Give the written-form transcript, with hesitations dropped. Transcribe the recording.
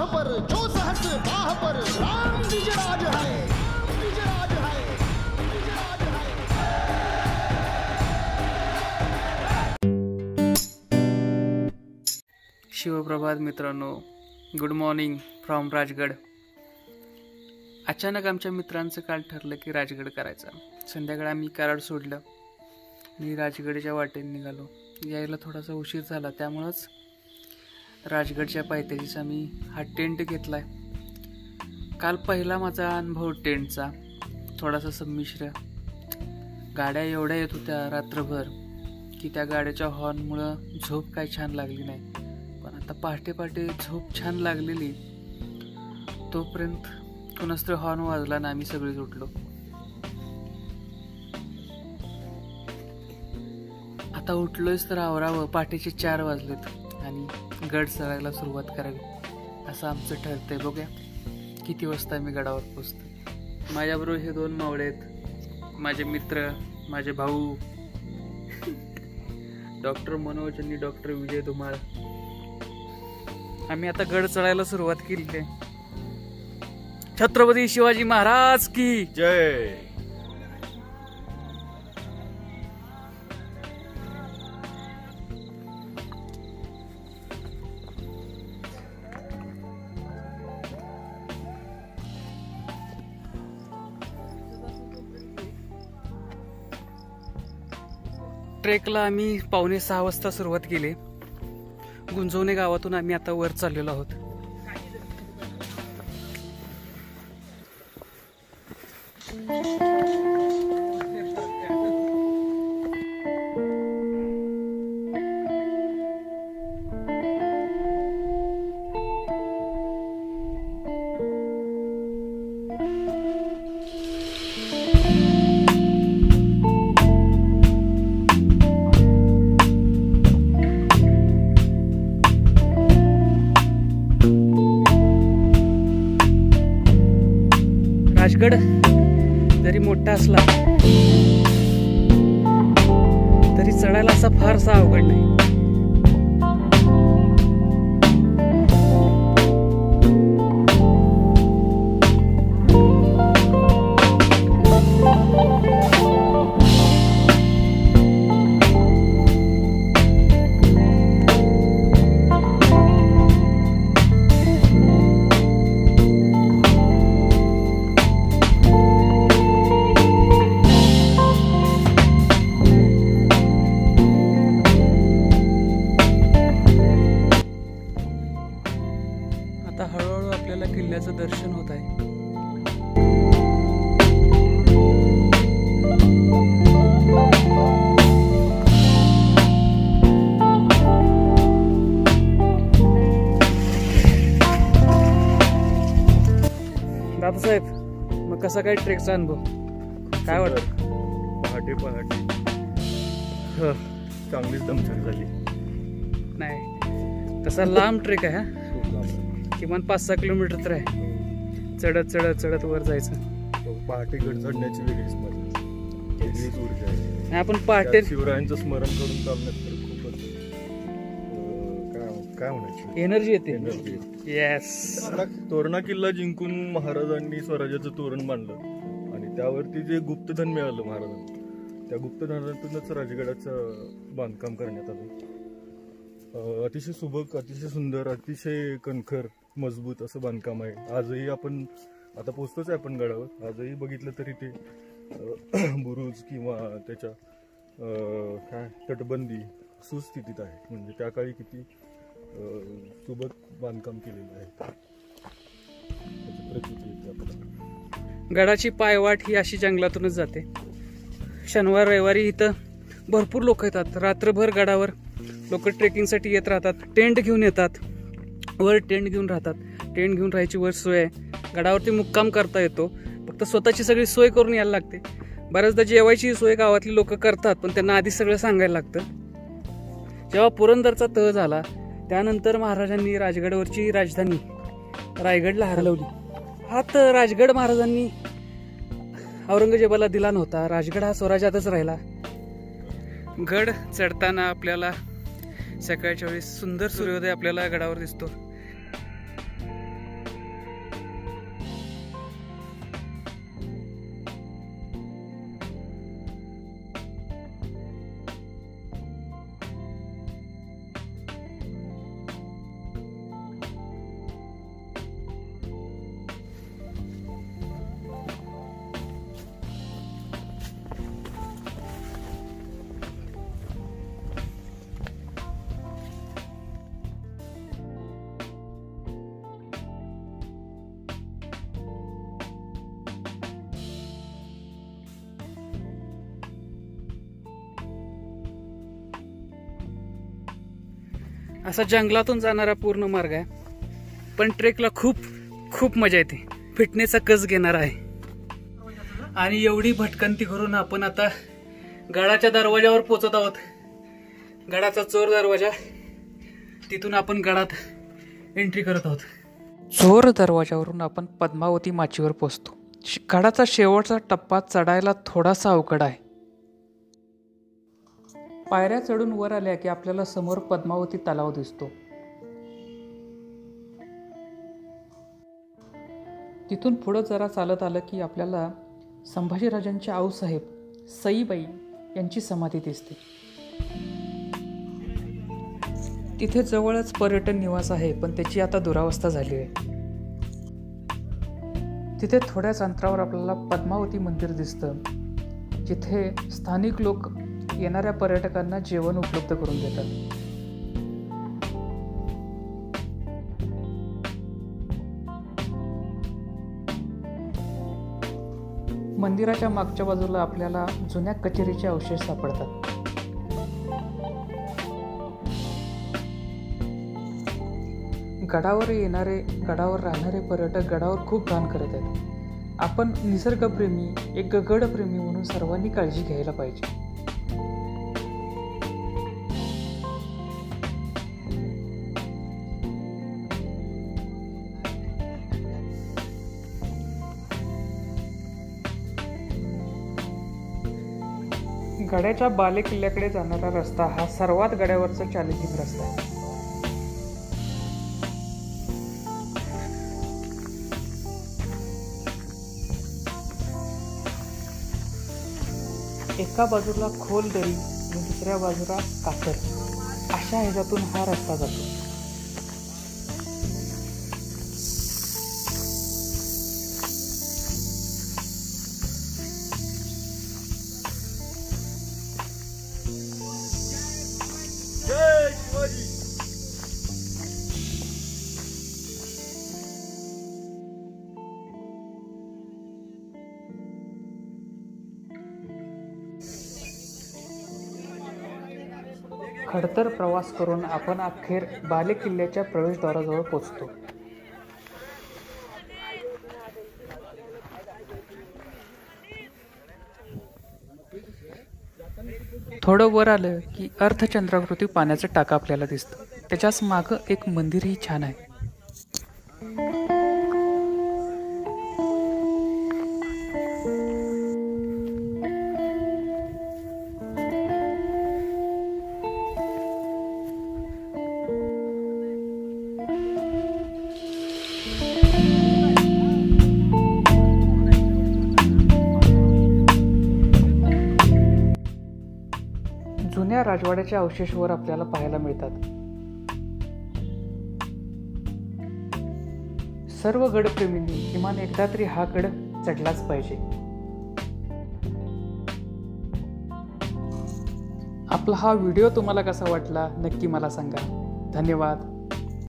पर, जो सहस बाह पर, राम निज राज है, राम निज राज है, निज राज है। शिवप्रभात मित्रांनो, गुड मॉर्निंग फ्रॉम राजगड। अचानक आमच्या मित्रांचं काल ठरलं की राजगड करायचा। संध्याकाळी आम्ही कराड सोडलं आणि राजगडच्या वाटेने निघालो। यायला थोडासा उशीर झाला, त्यामुळंच राजगडच्या पायथ्याशीच आम्ही हा टेंट घेतलाय। काल पहिला माझा अनुभव टेंटचा, थोडासा संमिश्र। गाड्या एवढ्या येत होत्या रात्रभर की त्या गाड्याच्या हॉर्नमुळं झोप काय छान लागली नाही, पण आता पहाटे पहाटे झोप छान लागलेली। तोपर्यंत कोणाच तरी हॉर्न वाजला ना आम्ही सगळेच उठलो। आता उठलोयच तर आवरावं, पहाटेचे 4 वाजलेत आणि गड चढायला सुरुवात करावी असं आमचं ठरतंय। बघूया किती वाजता आम्ही गडावर पोहोचतो। माझ्याबरोबर हे 2 मावळे आहेत, माझे मित्र, माझे भाऊ डॉक्टर मनोज आणि डॉक्टर विजय धुमाळ। आम्ही आता गड चढायला सुरुवात केली आहे। छत्रपती शिवाजी महाराज की जय। ट्रेकला आम्ही 5:45 वाजता सुरुवात केली। गुंजवणे गावातून आम्ही आता वर चाललेलो आहोत। राजगड जरी मोठा असला तरी चढायला असा फारसा अवघड नाही। आता हळूहळू आपल्याला किल्ल्याचं दर्शन होत आहे। दादासाहेब, मग कसा काय ट्रेकचा अनुभव, काय वाटत? पहाटे पहाटे चांगलीच दमछाक झाली। नाही, तसा लांब ट्रेक आहे हा, किमान 5-6 किलोमीटर तर आहे। चढत चढत चढत वर जायचं। पहाटे गड चढण्याची वेगळीच मजा, वेगळीच ऊर्जा आहे। आपण पहाटे शिवरायांचं स्मरण करून चालण्यात तर खूपच काय म्हणायचं, एनर्जी येते। एनर्जी। येस, तोरणा किल्ला जिंकून महाराजांनी स्वराज्याचं तोरण बांधलं आणि त्यावरती जे गुप्तधन मिळालं महाराजांना, त्या गुप्तधनातूनच राजगडाचं बांधकाम करण्यात आलं। अतिशय सुबक, अतिशय सुंदर, अतिशय कणखर, मजबूत असं बांधकाम आहे। आजही आपण आता पोहोचतोच आहे आपण गडावर, आजही बघितलं तरी ते बुरुज किंवा त्याच्या काय तटबंदी सुस्थितीत आहे। म्हणजे त्या काळी किती सुबक बांधकाम केलेलं आहे त्याची प्रचिती येते आपल्याला। गडाची पायवाट ही अशी जंगलातूनच जाते। शनिवार रविवारी इथं भरपूर लोक येतात। रात्रभर गडावर लोक ट्रेकिंगसाठी येत राहतात, टेंट घेऊन येतात, वर टेंट घेऊन राहतात। टेंट घेऊन राहायची वर सोय आहे, गडावरती मुक्काम करता येतो, फक्त स्वतःची सगळी सोय करून यायला लागते। बऱ्याचदा जेवायची सोय गावातली लोक करतात, पण त्यांना आधी सगळं सांगायला लागतं। जेव्हा पुरंदरचा तह झाला त्यानंतर महाराजांनी राजगडावरची राजधानी रायगडला हलवली। हा तर राजगड महाराजांनी औरंगजेबाला दिला नव्हता, राजगड हा स्वराज्यातच राहिला। गड चढताना आपल्याला सकाळच्या वेळेस सुंदर सूर्योदय आपल्याला गडावर दिसतो। असा जंगलातून जाणारा पूर्ण मार्ग आहे, पण ट्रेकला खूप खूप मजा येते, फिटनेसचा कस घेणार आहे. आणि एवढी भटकंती करून आपण आता गडाच्या दरवाजावर पोहोचत आहोत. गडाचा चोर दरवाजा, तिथून आपण गडात एंट्री करत आहोत. चोर दरवाजावरून आपण पद्मावती माचीवर पोहोचतो. गडाचा शेवटचा टप्पा चढायला थोडासा अवघड आहे. पायऱ्या चढून वर आल्या की आपल्याला समोर पद्मावती तलाव दिसतो. तिथून पुढं जरा चालत आलं की आपल्याला संभाजीराजांचे आऊसाहेब सईबाई यांची समाधी दिसते. तिथे जवळच पर्यटन निवास आहे, पण त्याची आता दुरावस्था झाली आहे. तिथे थोड्याच अंतरावर आपल्याला पद्मावती मंदिर दिसतं, जिथे स्थानिक लोक येणाऱ्या पर्यटकांना जेवण उपलब्ध करून देतात. मंदिराच्या मागच्या बाजूला आपल्याला जुन्या कचेरीचे अवशेष सापडतात. गडावर राहणारे पर्यटक गडावर खूप घाण करत आहेत. आपण निसर्गप्रेमी, एक गडप्रेमी म्हणून सर्वांनी काळजी घ्यायला पाहिजे. गडाच्या बालेकिल्ल्याकडे जाणारा रस्ता हा सर्वात गडावरचा चॅलेंजिंग रस्ता आहे. एका बाजूला खोल दरी आणि दुसऱ्या बाजूला कातर, अशा ह्याच्यातून हा रस्ता जातो. जय शिवाजी. खडतर प्रवास करून आपण अखेर बालेकिल्ल्याच्या प्रवेशद्वाराजवळ पोहोचतो. थोडं वर आलं की अर्धचंद्राकृती पाण्याचं टाका आपल्याला दिसतं. त्याच्याच मागं एक मंदिरही छान आहे. जुन्या राजवाड्याचे अवशेष वर आपल्याला पाहायला मिळतात. सर्व गडप्रेमींनी किमान एकदा तरी हा गड चढलाच पाहिजे. आपला हा व्हिडिओ तुम्हाला कसा वाटला नक्की मला सांगा. धन्यवाद.